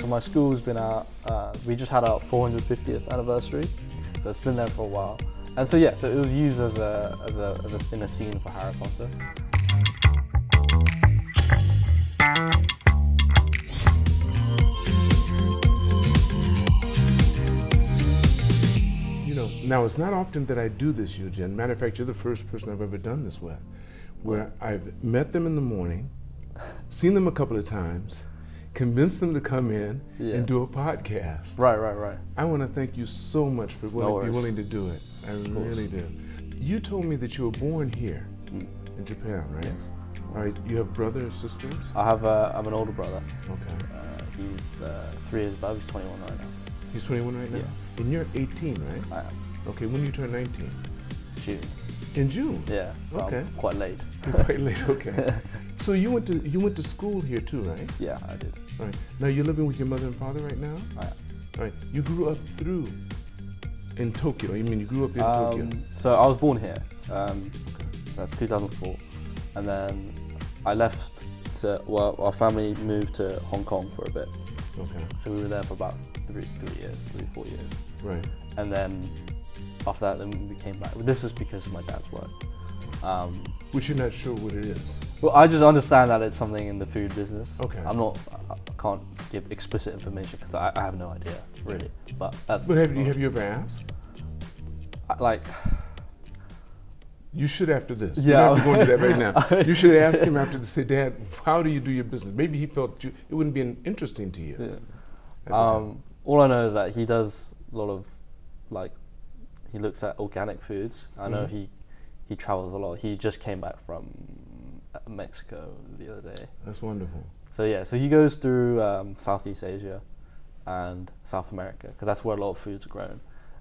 So my school's been out, we just had our 450th anniversary, so it's been there for a while. And so yeah, so it was used as in a scene for Harry Potter. You know, now it's not often that I do this, Yujin. Matter of fact, you're the first person I've ever done this with, where I've met them in the morning, seen them a couple of times, convinced them to come in and do a podcast. Right. I want to thank you so much for being willing to do it. I really do. You told me that you were born here in Japan, right? Yes. All right. You have brothers or sisters? I have I'm an older brother. Okay. He's 3 years above. He's 21 right now. He's 21 right now? Yeah. And you're 18, right? I am. Okay. When do you turn 19? June. In June? Yeah. So okay. I'm quite late. You're quite late. Okay. So you went to school here too, right? Yeah, I did. All right. Now you're living with your mother and father right now? I am. All right. You grew up in Tokyo. You mean you grew up in Tokyo? So I was born here. So that's 2004, and then I left our family moved to Hong Kong for a bit. Okay. So we were there for about 4 years. Right. And then after that, then we came back. This is because of my dad's work. Which you're not sure what it is. Well, I just understand that it's something in the food business. Okay. I can't give explicit information because I have no idea really. But that's. But have you ever asked? Like. You should after this. Yeah. You don't have to go into that right now. You should ask him after this. Say, Dad, how do you do your business? Maybe he felt it wouldn't be interesting to you. Yeah. All I know is that he does a lot of, like, he looks at organic foods. I know he travels a lot. He just came back from Mexico the other day. That's wonderful. So yeah, so he goes through Southeast Asia and South America because that's where a lot of foods are grown,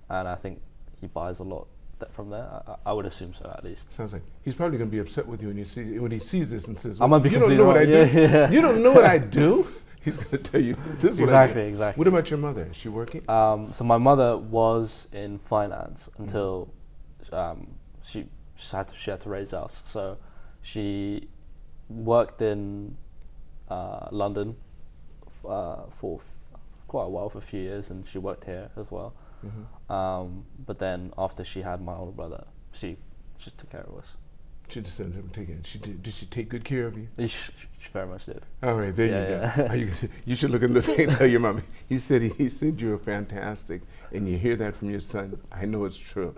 and I think he buys a lot from there. I would assume so, at least. Sounds like he's probably going to be upset with you when he sees this and says, I might be "You don't know what I do. Yeah. You don't know what I do." He's going to tell you this is what I do. Exactly. What about your mother? Is she working? So my mother was in finance until she had to raise us. So she worked in London for quite a while, for a few years, and she worked here as well. But then after she had my older brother, she just took care of us. She just said, "Take it." Did she take good care of you? She very much did. All right, there you go. You should look in the thing and tell your mom. He said you're fantastic, and you hear that from your son. I know it's true.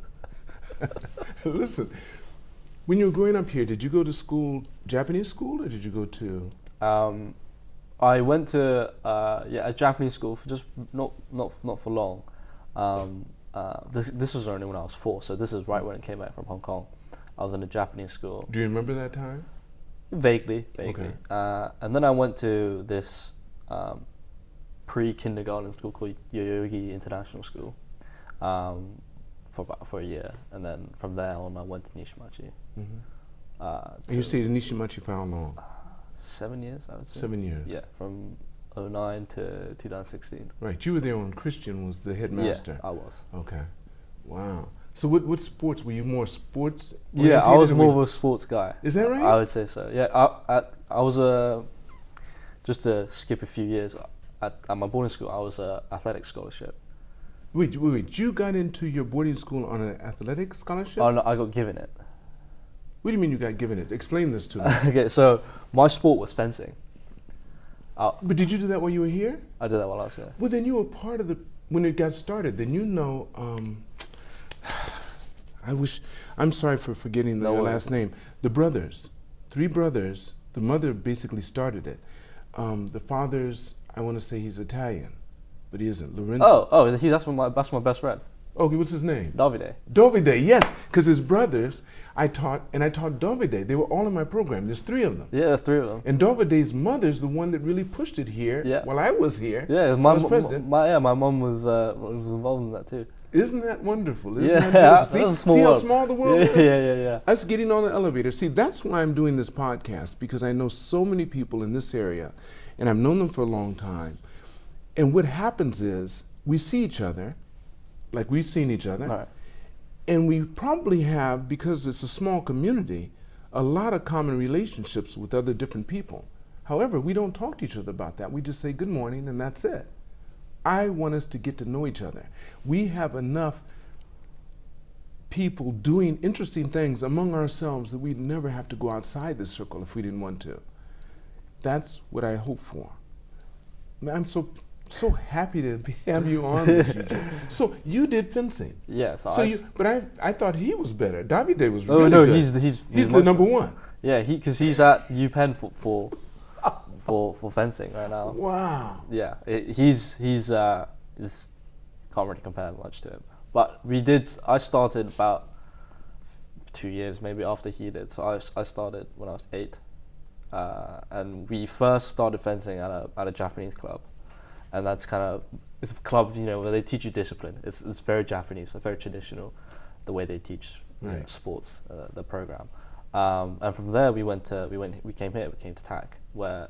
Listen, when you were growing up here, did you go to school, Japanese school, or did you go to? I went to a Japanese school for just not for long. This was only when I was 4, so this is right when I came back from Hong Kong. I was in a Japanese school. Do you remember that time? Vaguely. Okay. And then I went to this pre-kindergarten school called Yoyogi International School for a year, and then from there on I went to Nishimachi. And you stayed in Nishimachi for how long? 7 years, I would say. 7 years. Yeah, from 2009 to 2016. Right, you were there when Christian was the headmaster. Yeah, I was. Okay, wow. So what sports, were you more sports? Yeah, I was more of a sports guy. Is that right? I would say so. Yeah, I was just to skip a few years, at my boarding school I was a athletic scholarship. Wait, you got into your boarding school on an athletic scholarship? Oh no, I got given it. What do you mean you got given it? Explain this to me. Okay, so my sport was fencing. But did you do that while you were here? I did that while I was here. Well, then you were part of when it got started. Then you know, I'm sorry for forgetting your last name. The brothers, 3 brothers, the mother basically started it. The father's, I want to say he's Italian, but he isn't. Lorenzo. That's my best friend. Oh, what's his name? Davide. Davide, yes, because his brothers, I taught Davide. They were all in my program. There's 3 of them. Yeah, there's 3 of them. And Davide's mother's the one that really pushed it here while I was here. Yeah, I was president. My mom was involved in that too. Isn't that wonderful? Isn't that beautiful? See how small the world is? Yeah. Us getting on the elevator. See, that's why I'm doing this podcast, because I know so many people in this area, and I've known them for a long time. And what happens is, we see each other, like we've seen each other, right. And we probably have, because it's a small community, a lot of common relationships with other different people. However, we don't talk to each other about that. We just say good morning and that's it. I want us to get to know each other. We have enough people doing interesting things among ourselves that we'd never have to go outside the circle if we didn't want to. That's what I hope for. I'm so happy to have you on this, Yujin. So you did fencing. Yes. But I thought he was better. Davide was really good. Oh no, he's the number one. Yeah, because he's at UPenn for fencing right now. Wow. Yeah, he's can't really compare much to him. But I started about 2 years maybe after he did. So I started when I was 8. And we first started fencing at a Japanese club. And that's it's a club, where they teach you discipline. It's very Japanese, it's very traditional, the way they teach sports, the program. And from there we came here, we came to TAC, where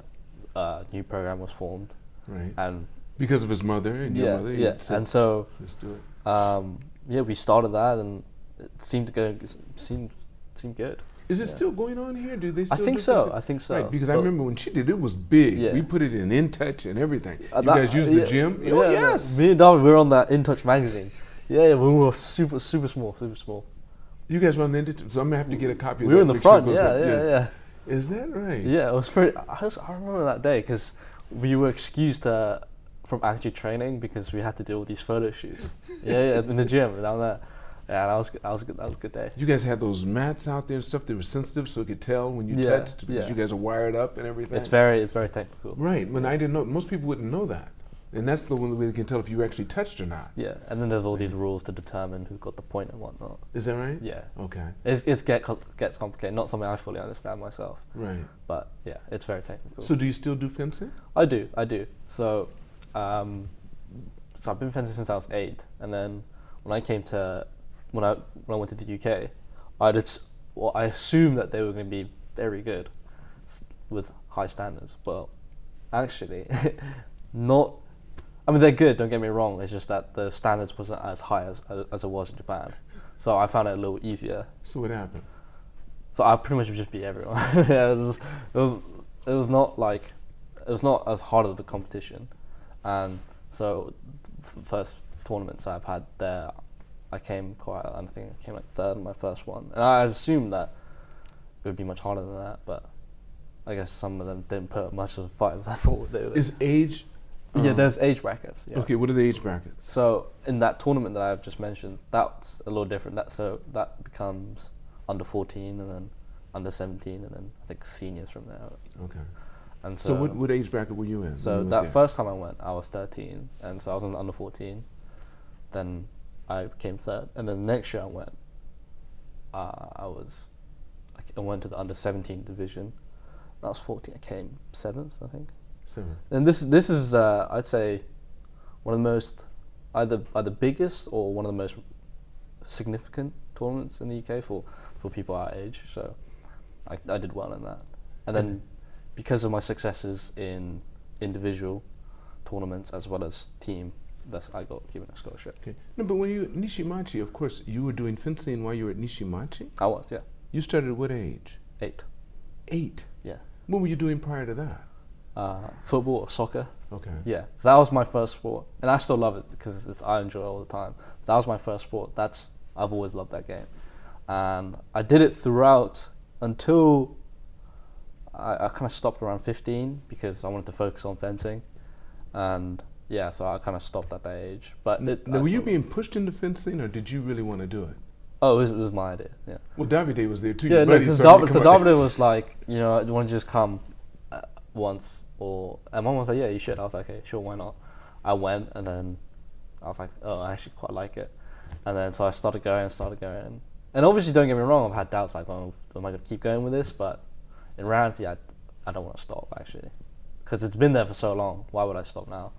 a new program was formed. Right. And because of his mother and your mother? Yeah, and so, let's do it. we started that and it seemed good. Is it still going on here? Do they still I think so. Right, because I remember when she did it was big. Yeah. We put it in InTouch and everything. You guys use the gym? Yeah, oh, yes. Me and David, we were on that InTouch magazine. Yeah, we were super small. You guys were on the InTouch, so I'm going to have to get a copy of that. We were in the front, yeah. Is that right? Yeah, it was pretty, I remember that day because we were excused from actually training because we had to do all these photo shoots. yeah, in the gym down there. Yeah, that was a good day. You guys had those mats out there and stuff that were sensitive, so it could tell when you touched because you guys are wired up and everything. It's very technical. Right. When I didn't know, most people wouldn't know that, and that's the one way they can tell if you actually touched or not. Yeah, and then there's all these rules to determine who got the point and whatnot. Is that right? Yeah. Okay. It gets complicated. Not something I fully understand myself. Right. But yeah, it's very technical. So do you still do fencing? I do. So, so I've been fencing since I was 8, and then when I went to the UK, I assumed that they were going to be very good with high standards, but actually, not. I mean, they're good. Don't get me wrong. It's just that the standards wasn't as high as it was in Japan, so I found it a little easier. So what happened? So I pretty much just beat everyone. Yeah, it was not as hard of a competition, and so first tournaments I've had there. I think I came like 3rd in my first one. And I assumed that it would be much harder than that, but I guess some of them didn't put much of a fight as I thought they would. Is age? Yeah, there's age brackets. Yeah. Okay, what are the age brackets? So in that tournament that I've just mentioned, that's a little different. That becomes under 14 and then under 17 and then I think seniors from there. Okay. And so what age bracket were you in? So that first time I went, I was 13, and so I was in under 14. Then I came 3rd, and then the next year I went. I went to the under 17 division. I was 14. I came 7th, I think. 7th. And this is I'd say one of the most either biggest or one of the most significant tournaments in the UK for people our age. So I did well in that, and then because of my successes in individual tournaments as well as team. I got given a scholarship. Okay. No, but when you at Nishimachi, of course, you were doing fencing while you were at Nishimachi? I was, yeah. You started at what age? 8. 8? Yeah. What were you doing prior to that? Football or soccer. Okay. Yeah, so that was my first sport, and I still love it because I enjoy it all the time. That was my first sport. I've always loved that game, and I did it throughout until I kind of stopped around 15 because I wanted to focus on fencing, and yeah, so I kind of stopped at that age. But now, were you being pushed into fencing, or did you really want to do it? Oh, it was my idea. Yeah. Well, Davide was there too. Yeah, no, because Davide was like, you want to just come once, and Mom was like, yeah, you should. I was like, okay, sure, why not? I went, and then I was like, oh, I actually quite like it, and then so I started going, and obviously, don't get me wrong, I've had doubts like, oh, am I going to keep going with this? But in reality, I don't want to stop actually, because it's been there for so long. Why would I stop now?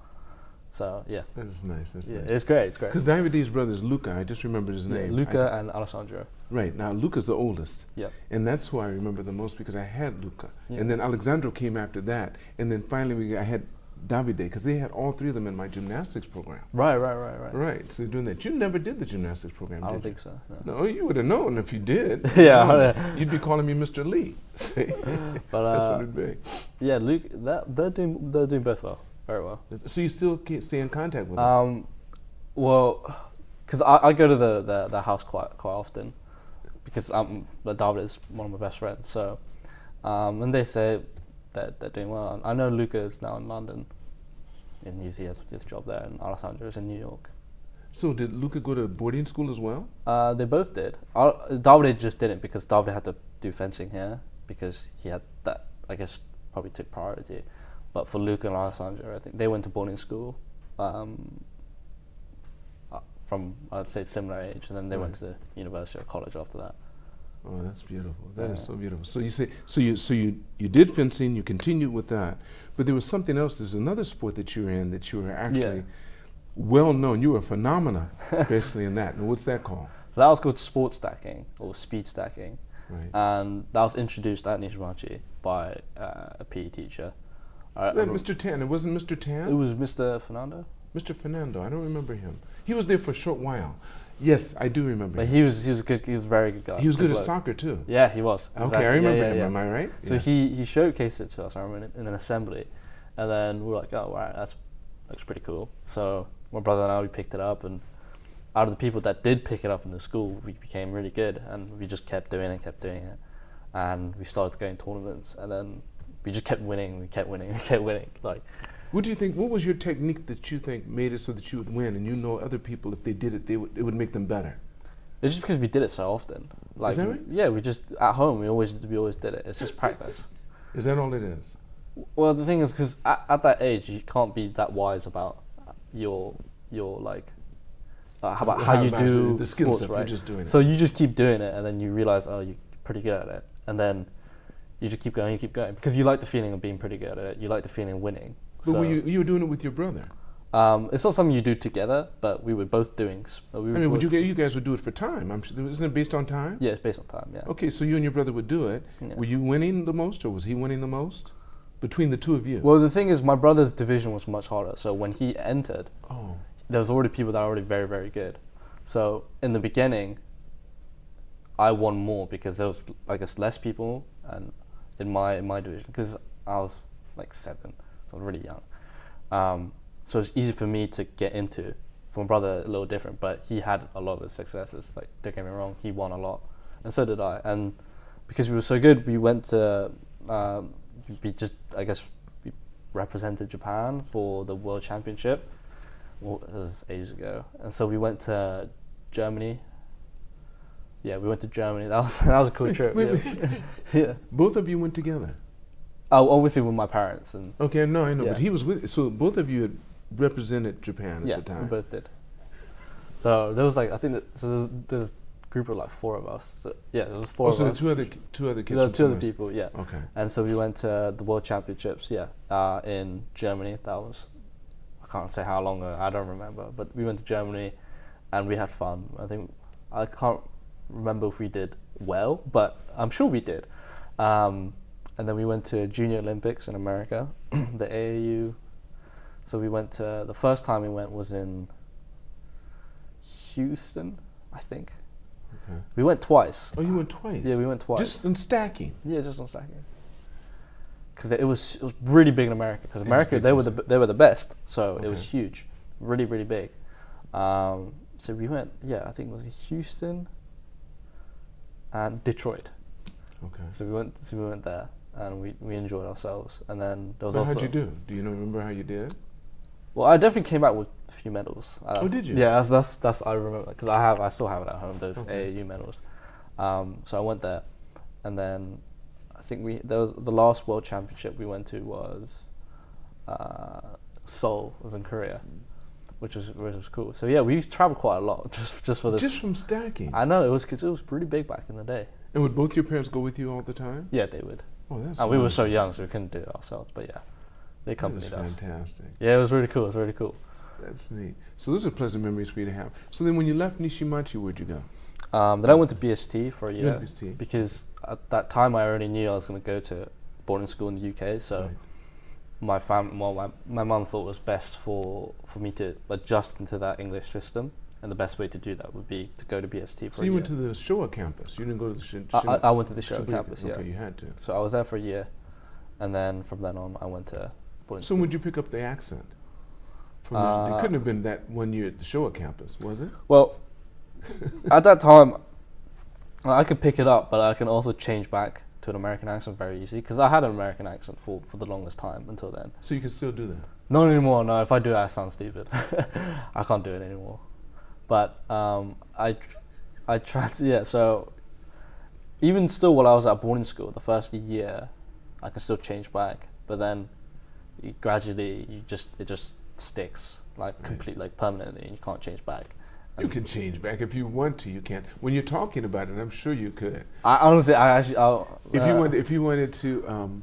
So yeah, that's nice. That's nice. It's great. Because Davide's brothers, Luca, I just remembered his name. Luca and Alessandro. Right now, Luca's the oldest. Yeah. And that's who I remember the most because I had Luca, yeah. and then Alexandro came after that, and then finally I had Davide, because they had all three of them in my gymnastics program. Right. Right, so you're doing that. You never did the gymnastics program, I don't did you? think so. No. No, you would have known if you did. Yeah. You'd be calling me Mr. Lee. See? But That's what it'd be. yeah, Luke, they're doing both well, very well. So you still can't stay in contact with them? Well, because I go to the house quite often, because David is one of my best friends. So, and they say that they're doing well. I know Luca is now in London, and he has a job there, and Alessandro is in New York. So did Luca go to boarding school as well? They both did. David just didn't, because David had to do fencing here, because he had that, I guess, probably took priority. But for Luca and Alessandro, I think they went to boarding school from, I'd say, similar age, and then they went to university or college after that. Oh, that's beautiful. That is so beautiful. So you say, so you did fencing, you continued with that, but there was something else. There's another sport that you were in that you were actually well known. You were a phenomenon, especially in that. And what's that called? So that was called sports stacking or speed stacking, Right. and that was introduced at Nishimachi by a PE teacher. Mr. Tan. It wasn't Mr. Tan. It was Mr. Fernando. Mr. Fernando. I don't remember him. He was there for a short while. Yes, I do remember But him. he was good. He was a very good guy. He was good at bloke. soccer too. Yeah, he was. Okay, Exactly. I remember Yeah, him. yeah. Am I right? So Yes. he showcased it to us. I remember in an assembly, and then we were like, "Oh, right, that looks pretty cool." So my brother and I, we picked it up, and out of the people that did pick it up in the school, we became really good, and we just kept doing it, and we started going tournaments, and then we just kept winning. We kept winning. Like, What do you think? What was your technique that you think made it so that you would win? And you know, other people, if they did it, it would make them better. it's just because we did it so often. Like, Is that right? Yeah, we just at home we always did it. It's just practice. Is that all it is? Well, the thing is, because at that age, you can't be that wise about your like how you do the skill sports, set. right? You're just doing it. So you just keep doing it, and then you realize, oh, you're pretty good at it, and then you just keep going, because you like the feeling of being pretty good at it. You like the feeling of winning. But So, you were doing it with your brother. it's not something you do together, but we were both doing. I mean, you guys would do it for time. I'm sure. Isn't it based on time? Yeah, it's based on time. Yeah. Okay, so you and your brother would do it. Yeah. Were you winning the most, or was he winning the most? Between the two of you. Well, the thing is, my brother's division was much harder. So when he entered, Oh. there was already people that are already very, very good. So in the beginning, I won more because there was, I guess, less people and in my division, because I was like 7, so I was really young. So it's easy for me to get into. For my brother, a little different, but he had a lot of his successes. Like, don't get me wrong, he won a lot, and so did I. And because we were so good, we went to we represented Japan for the World Championship. Well, this was ages ago, and so we went to Germany. Yeah, we went to Germany. That was a cool trip. Wait. Yeah. Both of you went together. Oh, obviously with my parents and. Okay, no, I know, Yeah. but he was with. So both of you had represented Japan at Yeah, the time. we both did. So there was there's a group of like 4 of us. So yeah, there was 4 of so us. two other kids. There were from 2 other somewhere. people, yeah. Okay. And so we went to the World Championships, in Germany. That was, I can't say how long ago, I don't remember, but we went to Germany and we had fun. I can't remember if we did well, but I'm sure we did. And then we went to Junior Olympics in America, the AAU. So we went to, the first time we went was in Houston, I think. Okay. We went twice. Oh, you went twice. Yeah, we went twice. Just in stacking. Yeah, just on stacking. Because it was really big in America. Because America, they were the best, so it was Okay. huge, really big. So we went. Yeah, I think it was Houston and Detroit. Okay. So we went there, and we enjoyed ourselves. And then there was So also. how'd you do? Do you remember how you did? Well, I definitely came back with a few medals. Did you? Yeah, that's I remember, because I still have it at home, those Okay. AAU medals. So I went there, and then I think there was the last World Championship we went to was Seoul, was in Korea, which was cool. So yeah, we traveled quite a lot just for this. Just from stacking. I know, because it was pretty big back in the day. And would both your parents go with you all the time? Yeah, they would. Oh, that's. And we were so wonderful. young, so we couldn't do it ourselves. But yeah, they That is accompanied us. fantastic. Yeah, it was really cool. That's neat. So those are pleasant memories for you to have. So then when you left Nishimachi, where'd you go? Then I went to BST for a year, BST. because at that time I already knew I was going to go to boarding school in the UK. So Right. my family, well, my mum thought it was best for me to adjust into that English system, and the best way to do that would be to go to BST for So a you year. went to the Showa campus. You didn't go to the I went to the Showa Shibuya campus, yeah. Okay, you had to. So I was there for a year, and then from then on, I went to boarding So school. when did you pick up the accent? It couldn't have been that 1 year at the Showa campus, was it? Well, at that time, I could pick it up, but I can also change back to an American accent very easy, because I had an American accent for the longest time until then. So you can still do that? Not anymore, no. If I do it, I sound stupid. I can't do it anymore. But I tried to, yeah, so even still while I was at boarding school, the first year, I can still change back, but then gradually it just sticks, like completely, like permanently, and you can't change back. You can change back if you want to. You can. When you're talking about it, I'm sure you could. If you wanted to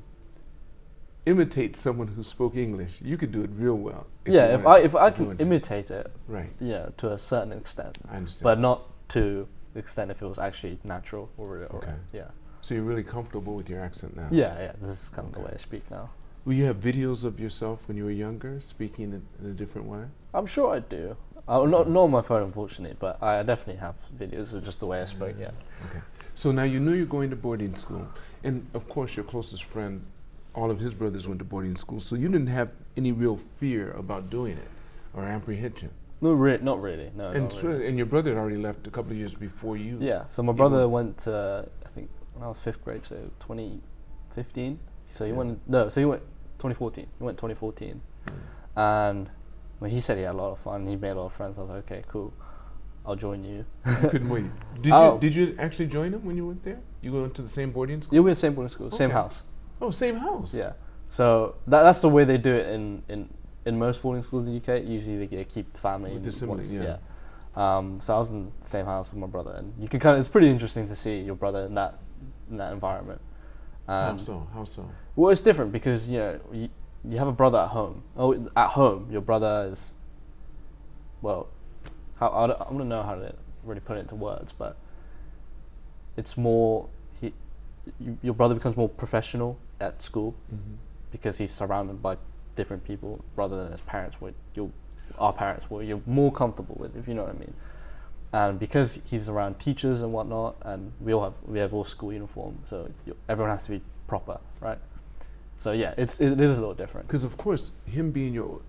imitate someone who spoke English, you could do it real well. If I can imitate it, right? Yeah, to a certain extent. I understand. But not to the extent if it was actually natural or okay. Yeah. So you're really comfortable with your accent now? Yeah. This is kind of the way I speak now. Will you have videos of yourself when you were younger, speaking in a different way? I'm sure I do. Not on my phone, unfortunately, but I definitely have videos of just the way I spoke. Yeah. Okay. So now you knew you're going to boarding school, and of course your closest friend, all of his brothers went to boarding school. So you didn't have any real fear about doing it, or apprehension. No, not really. No. And not really. And your brother had already left a couple of years before you. Yeah. So my brother went to, I think when I was 5th grade, so 2015. So he went. No. So he went 2014. He went 2014, and. Well, he said he had a lot of fun. He made a lot of friends. I was like, okay, cool. I'll join you. You couldn't wait. Did you actually join him when you went there? You went to the same boarding school? Yeah, we went to the same boarding school, same house. Oh, same house. Yeah. So that's the way they do it in most boarding schools in the UK. Usually they keep the family. With the sibling, yeah. So I was in the same house with my brother, and you can it's pretty interesting to see your brother in that environment. How so? How so? Well, it's different because you have a brother at home. Oh, at home, your brother is, well, I don't know how to really put it into words, but it's more, your brother becomes more professional at school because he's surrounded by different people rather than his parents, our parents were you're more comfortable with, if you know what I mean. And because he's around teachers and whatnot, and we have all school uniform, so everyone has to be proper, right? So yeah, it is a little different. Because of course, him being your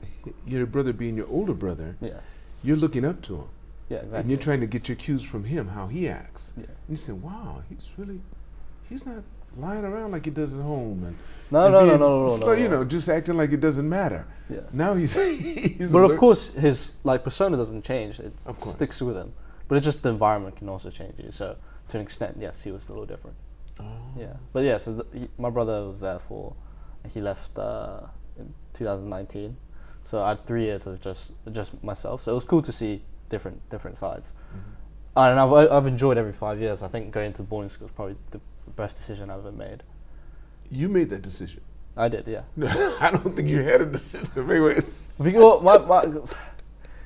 brother being your older brother, yeah, you're looking up to him. Yeah, exactly. And you're trying to get your cues from him, how he acts. Yeah. And you say, wow, he's not lying around like he does at home. And No. You know, just acting like it doesn't matter. Yeah. Now he's but of course, his persona doesn't change. It sticks with him. But it's just the environment can also change you. So to an extent, yes, he was a little different. Oh. Yeah. But yeah, so my brother was there he left in 2019. So I had 3 years of just myself. So it was cool to see different sides. And I've enjoyed every 5 years. I think going to boarding school is probably the best decision I've ever made. You made that decision? I did, yeah. No, I don't think you had a decision. Wait.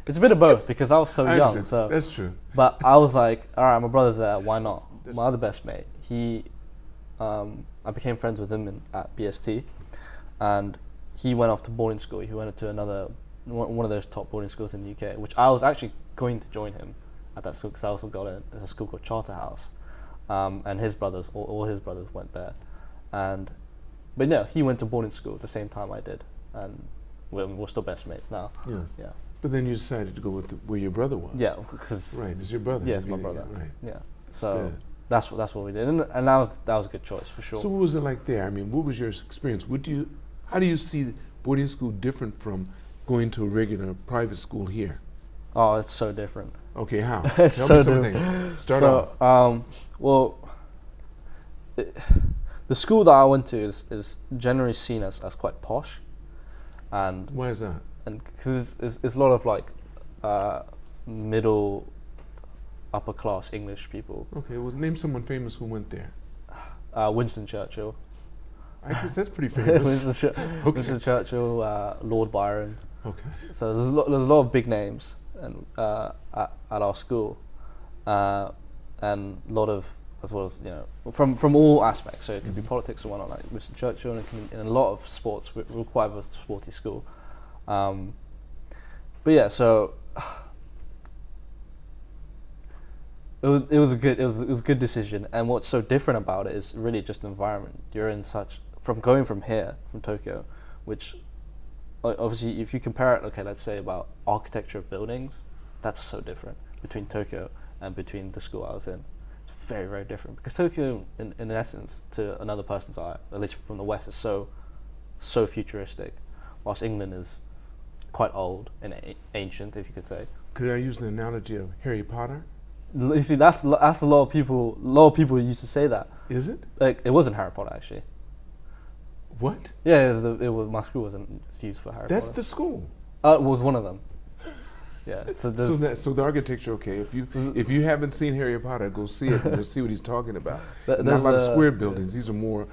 It's a bit of both because I was so young. So that's true. But I was like, all right, my brother's there. Why not? My other best mate, I became friends with him at BST, and he went off to boarding school. He went to one of those top boarding schools in the UK, which I was actually going to join him at that school because I also got there's a school called Charterhouse, and his brothers, all his brothers went there, but no, he went to boarding school at the same time I did, and we're still best mates now. Yes. Yeah. But then you decided to go with where your brother was. Yeah, because right, it's your brother. Yeah, it's my brother. Right. Yeah. So that's what we did, and that was a good choice for sure. So what was it like there? I mean, what was your experience? How do you see boarding school different from going to a regular private school here? Oh, it's so different. Okay, how? It's Tell so me some different. things. Start off. The school that I went to is generally seen as quite posh, and why is that? And because it's a lot of like middle, upper class English people. Okay, well, name someone famous who went there. Winston Churchill. I guess that's pretty famous. Winston Churchill, Lord Byron. Okay. So there's a lot of big names at our school, and a lot of as well as from all aspects. So it could be politics or whatnot, like Winston Churchill, and it can, in a lot of sports. We're quite a sporty school, but yeah. So it was a good decision. And what's so different about it is really just the environment. You're in from Tokyo, which obviously if you compare it, okay, let's say about architecture of buildings, that's so different between Tokyo and between the school I was in. It's very, very different, because Tokyo, in essence, to another person's eye, at least from the West, is so futuristic, whilst England is quite old and ancient, if you could say. Could I use the analogy of Harry Potter? You see, that's a lot of people. A lot of people used to say that. Is it? Like, it wasn't Harry Potter, actually. What? Yeah, my school wasn't used for Harry Potter. That's the school. It was one of them. Yeah. So the architecture, okay. If you haven't seen Harry Potter, go see it and you'll see what he's talking about. Not a lot of square buildings. These are more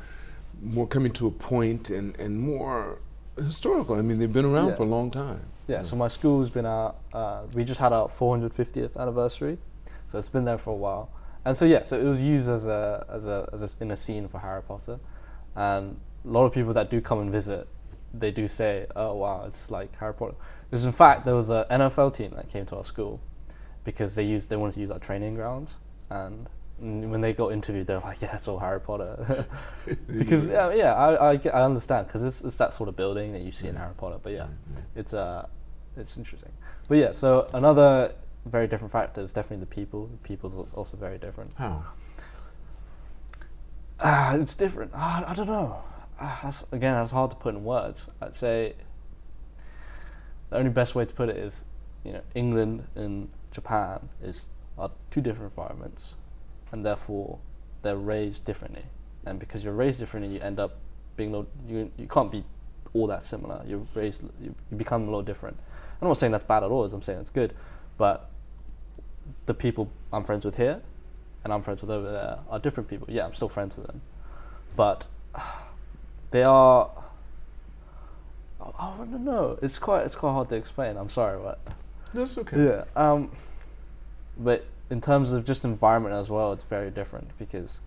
coming to a point and more historical. I mean, they've been around for a long time. Yeah. So my school's been out. We just had our 450th anniversary, so it's been there for a while. And so so it was used as in a scene for Harry Potter, and a lot of people that do come and visit, they do say, "Oh wow, it's like Harry Potter." Because in fact, there was an NFL team that came to our school because they wanted to use our training grounds, and when they got interviewed, they were like, "Yeah, it's all Harry Potter." Because I understand, because it's that sort of building that you see in Harry Potter. But yeah, it's interesting. But yeah, so another very different factor is definitely the people. The people is also very different. How? It's different. I don't know. That's hard to put in words. I'd say the only best way to put it is, England and Japan are two different environments, and therefore they're raised differently. And because you're raised differently, you end up being you can't be all that similar. You become a lot different. I'm not saying that's bad at all. I'm saying that's good, but the people I'm friends with here and I'm friends with over there are different people. Yeah, I'm still friends with them, but they are. I don't know. It's quite hard to explain. I'm sorry, but that's okay. Yeah. But in terms of just environment as well, it's very different, because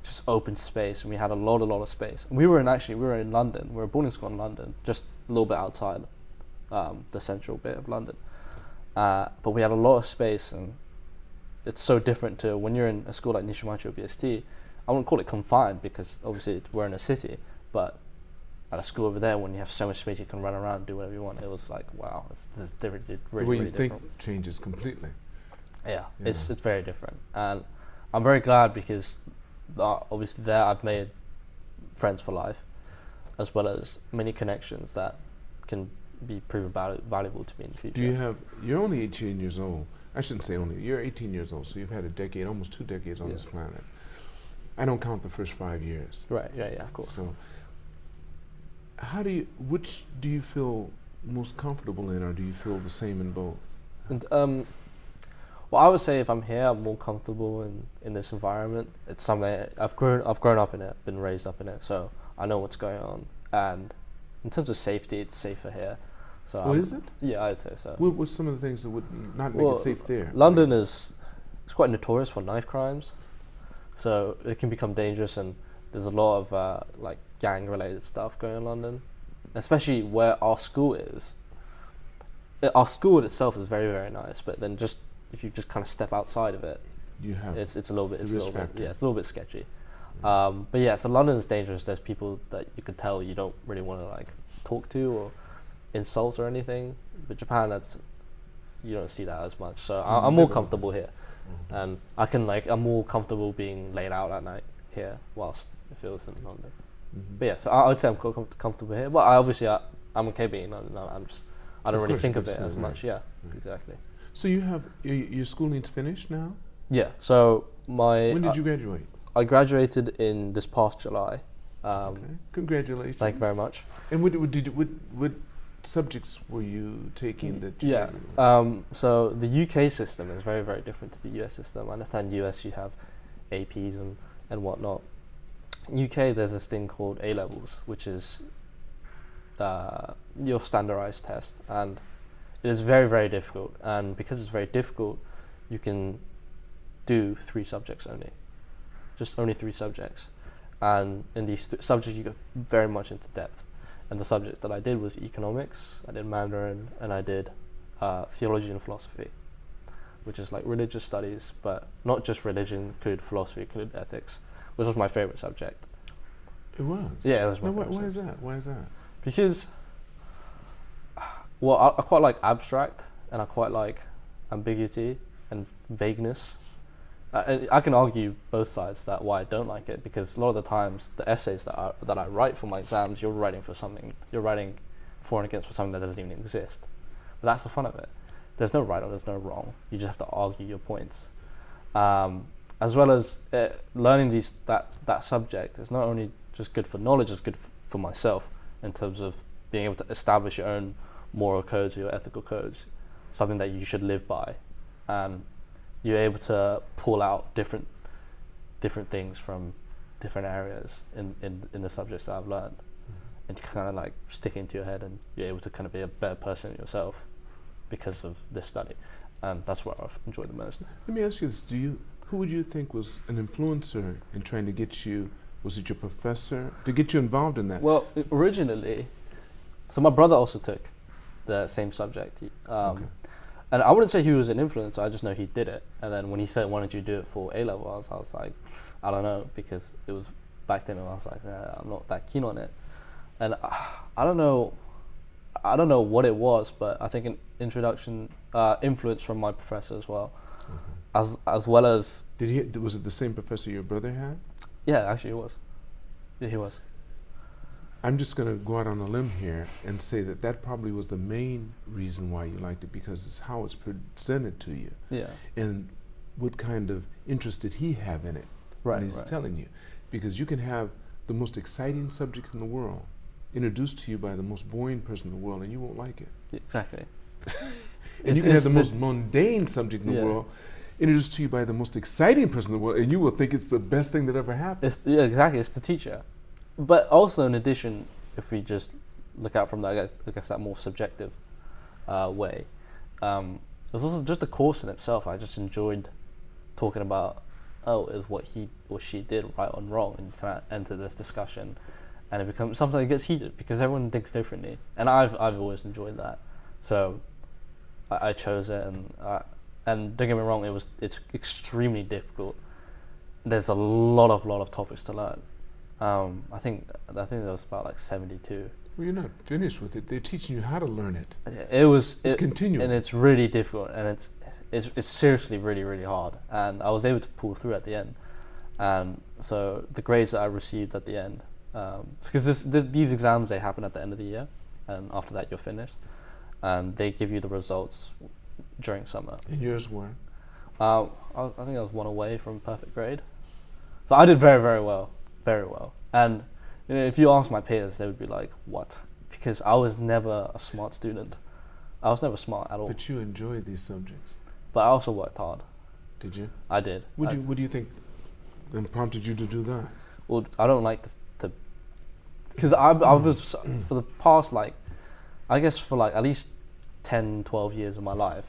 it's just open space, and we had a lot of space. We were in London. We were a boarding school in London, just a little bit outside the central bit of London. But we had a lot of space, and it's so different to when you're in a school like Nishimachi or BST. I wouldn't call it confined, because obviously we're in a city, but at a school over there, when you have so much space, you can run around and do whatever you want. It was like, wow, it's different. The way you think changes completely. Yeah, it's very different, and I'm very glad, because obviously there I've made friends for life, as well as many connections that can be proven valuable to me in the future. You're only 18 years old. I shouldn't say only. You're 18 years old, so you've had a decade, almost 2 decades on this planet. I don't count the first 5 years. Right. Yeah. Of course. So, which do you feel most comfortable in, or do you feel the same in both? And, well, I would say if I'm here, I'm more comfortable in this environment. It's something I've grown up in it, been raised up in it, so I know what's going on. And in terms of safety, it's safer here. So is it? Yeah, I'd say so. What's some of the things that would not make it safe there? London is quite notorious for knife crimes, so it can become dangerous, and there's a lot of like gang-related stuff going on in London, especially where our school is. Our school itself is very, very nice, but then if you just kind of step outside of it, it's a little bit sketchy. But yeah, so London is dangerous. There's people that you can tell you don't really want to like talk to or insult or anything. But Japan, you don't see that as much. So I'm more comfortable here, and I'm more comfortable being laid out at night here, whilst it feels in London. But yeah, so I would say I'm comfortable here. But I'm okay being in London. I don't really think of it as much. Yeah, exactly. So you have your schooling's finished now? Yeah. So when did you graduate? I graduated in this past July. Okay. Congratulations. Thank you very much. And what subjects were you taking that you so the UK system is very, very different to the US system. I understand US you have APs and whatnot. UK, there's this thing called A-levels, which is your standardized test, and it is very, very difficult. And because it's very difficult, you can do 3 subjects only. just only 3 subjects. And in these subjects, you go very much into depth. And the subjects that I did was economics, I did Mandarin, and I did Theology and Philosophy, which is like religious studies, but not just religion, included philosophy, included ethics, which was my favorite subject. It was? Yeah, it was my favorite Why subject. is that? Why is that? Because, well, I quite like abstract, and I quite like ambiguity and vagueness. I can argue both sides that why I don't like it, because a lot of the times the essays that I write for my exams, you're writing for and against for something that doesn't even exist. But that's the fun of it. There's no right or there's no wrong. You just have to argue your points. As well as learning that subject is not only just good for knowledge, it's good for myself in terms of being able to establish your own moral codes or your ethical codes, something that you should live by. And you're able to pull out different things from different areas in the subjects that I've learned, and you kind of like stick it into your head, and you're able to kind of be a better person yourself because of this study, and that's what I've enjoyed the most. Let me ask you this: who would you think was an influencer in trying to get you? Was it your professor to get you involved in that? Well, originally, so my brother also took the same subject. Okay. And I wouldn't say he was an influencer, I just know he did it. And then when he said, why don't you do it for A-level, I was like, I don't know, because it was back then, and I was like, I'm not that keen on it. And I don't know what it was, but I think an introduction, influence from my professor as well. Mm-hmm. As well as... Was it the same professor your brother had? Yeah, actually it was. Yeah, he was. I'm just going to go out on a limb here and say that probably was the main reason why you liked it, because it's how it's presented to you. Yeah. And what kind of interest did he have in it when he's telling you? Because you can have the most exciting subject in the world introduced to you by the most boring person in the world, and you won't like it. Exactly. And you can have the most mundane subject in the world introduced to you by the most exciting person in the world, and you will think it's the best thing that ever happened. Exactly. It's the teacher. But also, in addition, if we just look out from that, I guess that more subjective way, there's also just the course in itself. I just enjoyed talking about, is what he or she did right or wrong, and you kind of enter this discussion, and it becomes something that gets heated because everyone thinks differently, and I've always enjoyed that. So I chose it, and don't get me wrong, it's extremely difficult. There's a lot of topics to learn. I think there was about like 72. Well, you're not finished with it. They're teaching you how to learn it. It's continuing, and it's really difficult, and it's seriously really hard. And I was able to pull through at the end. And so the grades that I received at the end, because these exams, they happen at the end of the year, and after that you're finished, and they give you the results during summer. And yours were? I think I was 1 away from perfect grade, so I did very well. Very well. And if you ask my peers, they would be like, what? Because I was never a smart student. I was never smart at all. But you enjoyed these subjects. But I also worked hard. Did you? I did. What do you think prompted you to do that? Well, I don't like the because I was, for the past, I guess for at least 10, 12 years of my life,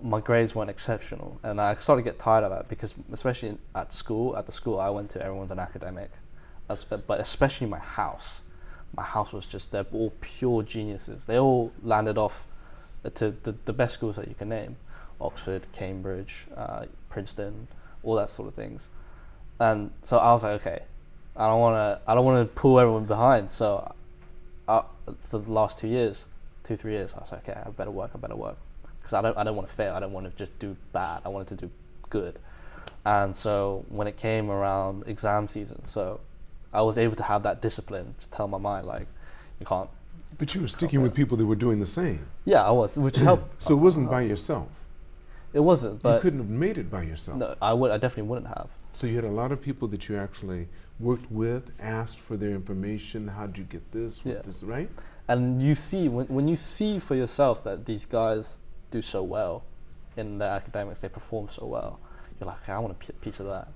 my grades weren't exceptional, and I started to get tired of it, because especially at the school I went to, everyone's an academic, but especially my house was just, they're all pure geniuses. They all landed off to the best schools that you can name: Oxford, Cambridge, Princeton, all that sort of things. And so I was like, okay, I don't want to pull everyone behind. So for the last 3 years, I was like, okay, I better work. Because I don't want to fail. I don't want to just do bad. I wanted to do good. And so when it came around exam season, so I was able to have that discipline to tell my mind, you can't. But you were sticking with people that were doing the same. Yeah, I was, which helped. So it wasn't by yourself. It wasn't, but you couldn't have made it by yourself. No, I definitely wouldn't have. So you had a lot of people that you actually worked with, asked for their information. How'd you get this? This, right? And you see, when you see for yourself that these guys do so well in their academics, they perform so well, you're like, okay, I want a piece of that.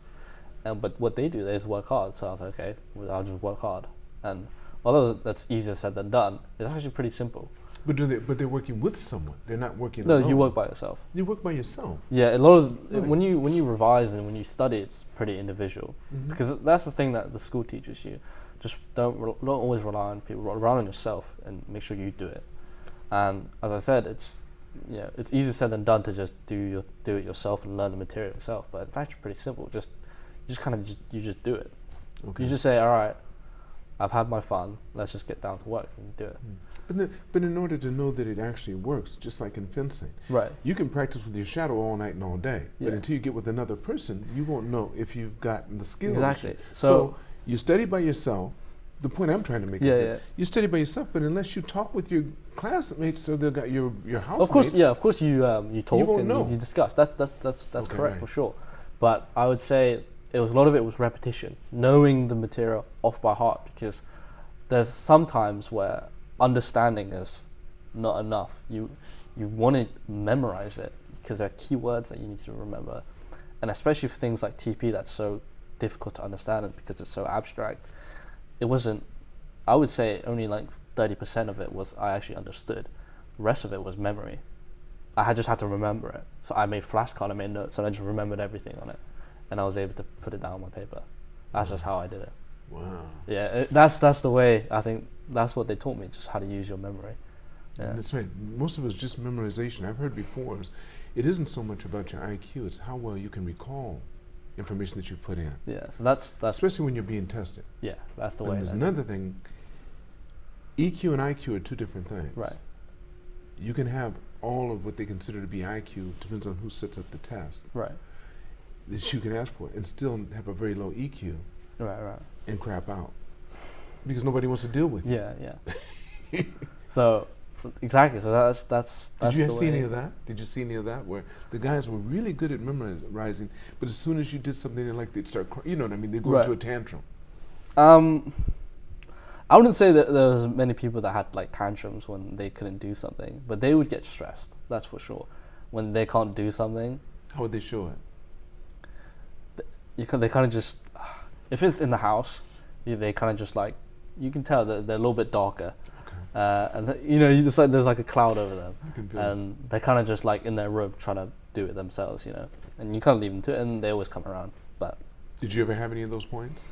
But what they do, they just work hard. So I was like, okay, well, I'll just work hard. And although that's easier said than done, it's actually pretty simple. But they're working with someone. They're not working No, alone. you work by yourself. You work by yourself. Yeah, a lot of Right. when you revise and when you study, it's pretty individual because that's the thing that the school teaches you. Just don't always rely on people. Rely on yourself and make sure you do it. And as I said, it's easier said than done to just do it yourself and learn the material yourself. But it's actually pretty simple. You just do it. Okay. You just say, all right, I've had my fun. Let's just get down to work and do it. But in order to know that it actually works, just like in fencing, Right. you can practice with your shadow all night and all day. Yeah. But until you get with another person, you won't know if you've gotten the skills. Exactly. So you study by yourself. The point I'm trying to make is Yeah, that you study by yourself, but unless you talk with your classmates, so they've got your housemates. Of course, you talk won't and know. you discuss. That's Okay, correct right. for sure. But I would say a lot of it was repetition, knowing the material off by heart, because there's some times where understanding is not enough. You want to memorize it because there are keywords that you need to remember, and especially for things like TP that's so difficult to understand it because it's so abstract. It wasn't. I would say only like 30% of it was I actually understood. The rest of it was memory. I just had to remember it. So I made flashcards, I made notes, and I just remembered everything on it, and I was able to put it down on my paper. That's just how I did it. Wow. Yeah, that's the way. I think that's what they taught me, just how to use your memory. Yeah. That's right. Most of it's just memorization. I've heard before, it isn't so much about your IQ, it's how well you can recall information that you've put in. Yeah, so that's Especially when you're being tested. yeah, that's the And way. there's then. another thing, EQ and IQ are two different things. Right. You can have all of what they consider to be IQ, depends on who sets up the test, Right. that you can ask for, and still have a very low EQ Right. and crap out. Because nobody wants to deal with you. Yeah. So exactly. So that's Did you the see way. any of that? Did you see any of that where the guys were really good at memorizing, but as soon as you did something, they'd start crying. You know what I mean? They'd go Right. into a tantrum. I wouldn't say that there was many people that had like tantrums when they couldn't do something, but they would get stressed. That's for sure. When they can't do something, How would they show it? they kind of just, if it's in the house, they kind of just like, you can tell that they're a little bit darker, and there's like a cloud over them, can feel and they're kind of just like in their room trying to do it themselves, and you kind of leave them to it, and they always come around. But Did you ever have any of those points?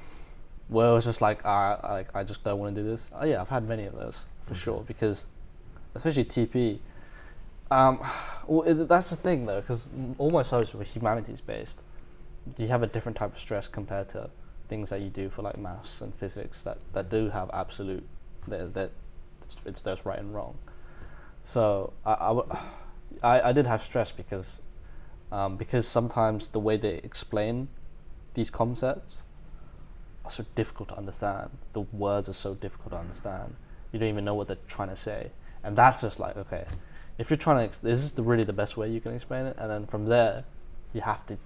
well, it's just like I just don't want to do this. Oh yeah, I've had many of those for sure, because especially TP. That's the thing though, because all my subjects were humanities based. You have a different type of stress compared to things that you do for like maths and physics that do have absolute there's right and wrong. So I did have stress because sometimes the way they explain these concepts are so difficult to understand. The words are so difficult to understand. You don't even know what they're trying to say, and that's just like, okay, if you're trying to, this is really the best way you can explain it, and then from there, you have to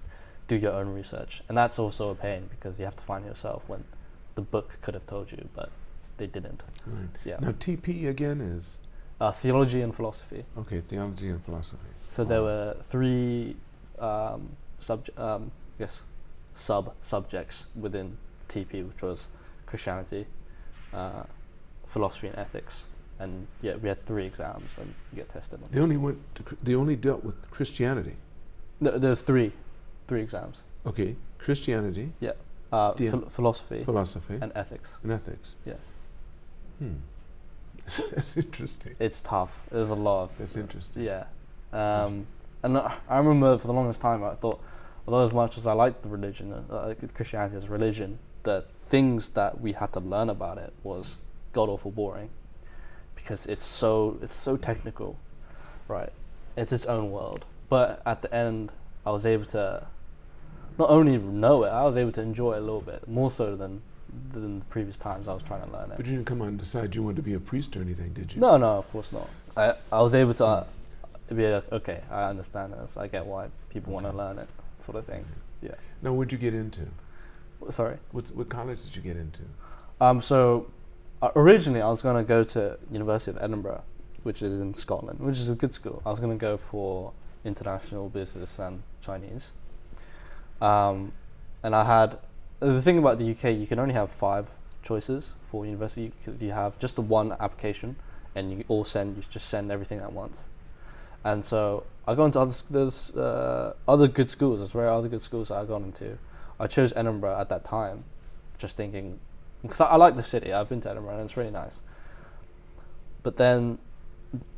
do your own research, and that's also a pain because you have to find yourself when the book could have told you, but they didn't. Right. Yeah. Now theology again is Theology and Philosophy. okay. Theology and philosophy. So there were three sub-subjects within TP, which was Christianity, philosophy, and ethics. And yeah, we had 3 exams, and you get tested. They only dealt with Christianity. No, there's three exams. Okay, Christianity, Yeah, philosophy, philosophy, and ethics. and ethics. Yeah, That's interesting. it's tough. There's a lot of. That's interesting. Yeah, and I remember for the longest time I thought, although as much as I liked the religion, Christianity as a religion, the things that we had to learn about it was god awful boring, because it's so technical, right? It's its own world. But at the end, I was able to not only know it, I was able to enjoy it a little bit more so than the previous times I was trying to learn it. But you didn't come out and decide you wanted to be a priest or anything, did you? No, of course not. I was able to be like, okay, I understand this. I get why people want to learn it, sort of thing. Yeah. Now, what'd you get into? Sorry. What college did you get into? So originally I was going to go to University of Edinburgh, which is in Scotland, which is a good school. I was going to go for international business and Chinese. And I had, the thing about the UK, you can only have 5 choices for university because you have just the one application, and you just send everything at once. And so I got into there's other good schools. There's very other good schools that I got into. I chose Edinburgh at that time, just thinking, because I like the city. I've been to Edinburgh and it's really nice. But then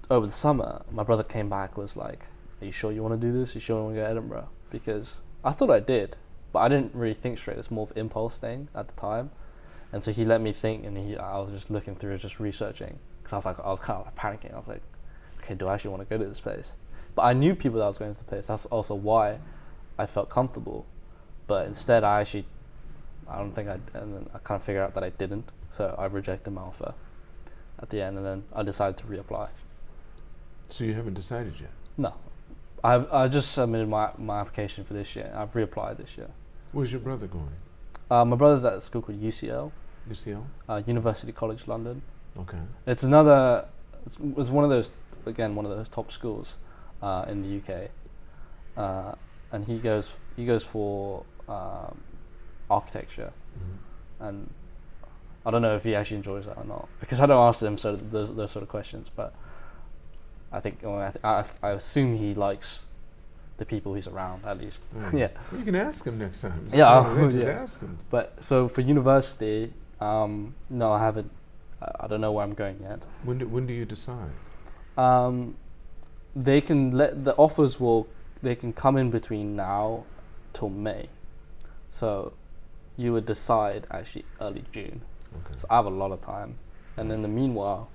over the summer, my brother came back, was like, "Are you sure you want to do this? Are you sure you want to go to Edinburgh?" Because I thought I did, but I didn't really think straight. It's more of an impulse thing at the time. And so he let me think, and I was just looking through, just researching, because I was kind of like panicking. I was like, okay, do I actually want to go to this place? But I knew people that was going to the place. That's also why I felt comfortable. But instead, I don't think and then I kind of figured out that I didn't. So I rejected my offer at the end, and then I decided to reapply. So you haven't decided yet? No. I just submitted my application for this year. I've reapplied this year. Where's your brother going? My brother's at a school called UCL. UCL? University College London. Okay. It's one of those top schools in the UK, and he goes for architecture, and I don't know if he actually enjoys that or not, because I don't ask him those sort of questions, but I think I assume he likes the people he's around, at least. Yeah. Well, you can ask him next time. Yeah, just ask him. But so for university, no, I haven't. I don't know where I'm going yet. When do you decide? They can they can come in between now till May. So you would decide actually early June. Okay. So I have a lot of time. And in the meanwhile,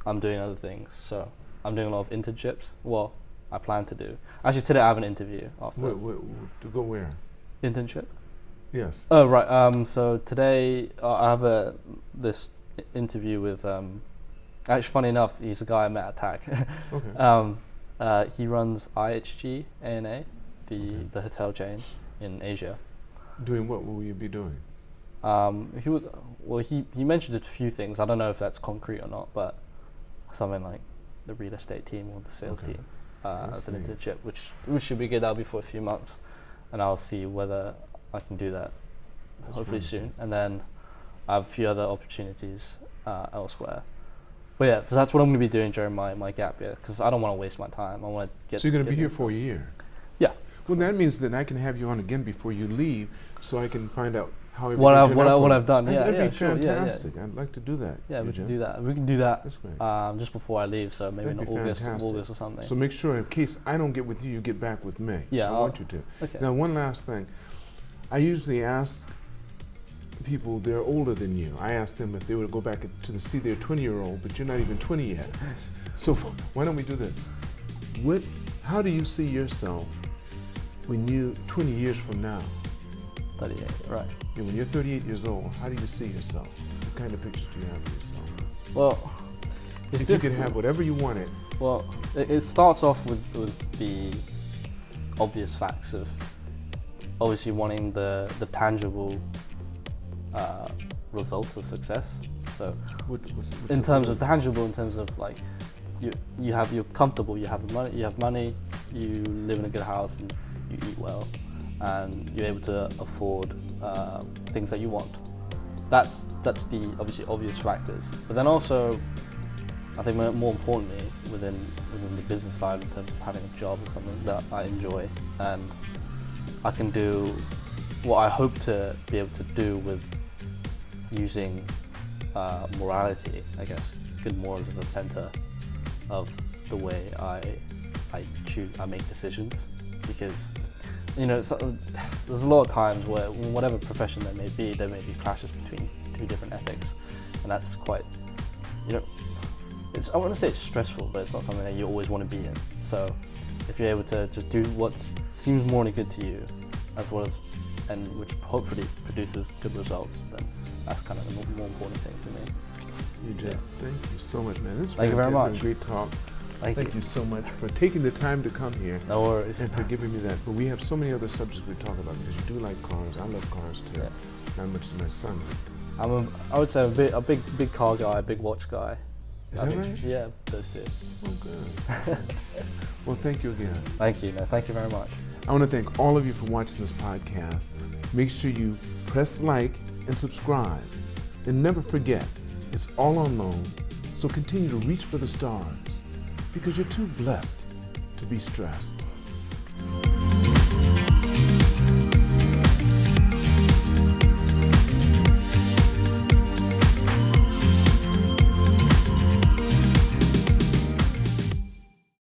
I'm doing other things. So I'm doing a lot of internships. Well, I plan to do. Actually, today I have an interview after. To go where? Internship? Yes. Oh, right. So today I have this interview with, actually funny enough, he's the guy I met at TAC. Okay. He runs IHG ANA, the hotel chain in Asia. Doing what will you be doing? He mentioned a few things. I don't know if that's concrete or not, but something like the real estate team or the sales team as an internship, which should be good. That'll be for a few months, and I'll see whether I can do that. That's hopefully soon. And then I have a few other opportunities elsewhere. But yeah, so that's what I'm going to be doing during my gap year, because I don't want to waste my time. I want to get. So you're going to be here for a year? Yeah. Well, that means that I can have you on again before you leave, so I can find out how everything what turned out. I've done. Yeah, that'd be sure. fantastic. Yeah. I'd like to do that. Yeah, we can do that. We can do that. That's great. Just before I leave, so maybe in August or something. So make sure, in case I don't get with you, you get back with me. Yeah, I want you to. Okay. Now, one last thing. I usually ask people, they're older than you. I ask them if they would go back to see their 20-year-old, but you're not even 20 yet. So why don't we do this? How do you see yourself when 20 years from now? 38, right. Yeah, when you're 38 years old, how do you see yourself? What kind of pictures do you have of yourself? Well, if you could have whatever you wanted. Well, it starts off with the obvious facts of obviously wanting the tangible results of success. So in terms of tangible, in terms of like you're comfortable, you have money, you live in a good house, and you eat well, and you're able to afford things that you want. That's the obviously obvious factors. But then also, I think more importantly, within the business side, in terms of having a job or something that I enjoy, and I can do what I hope to be able to do with using morality, I guess, good morals as a center of the way I make decisions, because there's a lot of times where whatever profession there may be clashes between two different ethics, and that's quite, I want to say it's stressful, but it's not something that you always want to be in. So if you're able to just do what seems morally good to you, as well as, and which hopefully produces good results, then that's kind of the more important thing for me. Thank you so much, man. Thank you very much. Great talk. Thank you so much for taking the time to come here. No worries. And for giving me that. But we have so many other subjects we talk about, because you do like cars. I love cars too. Yeah. Not much as my son. I would say a big car guy, a big watch guy. Is that right? Yeah, those two. Oh, good. Well, thank you again. Thank you. No, thank you very much. I want to thank all of you for watching this podcast. Make sure you press like and subscribe. And never forget, it's all on loan, So continue to reach for the stars because you're too blessed to be stressed.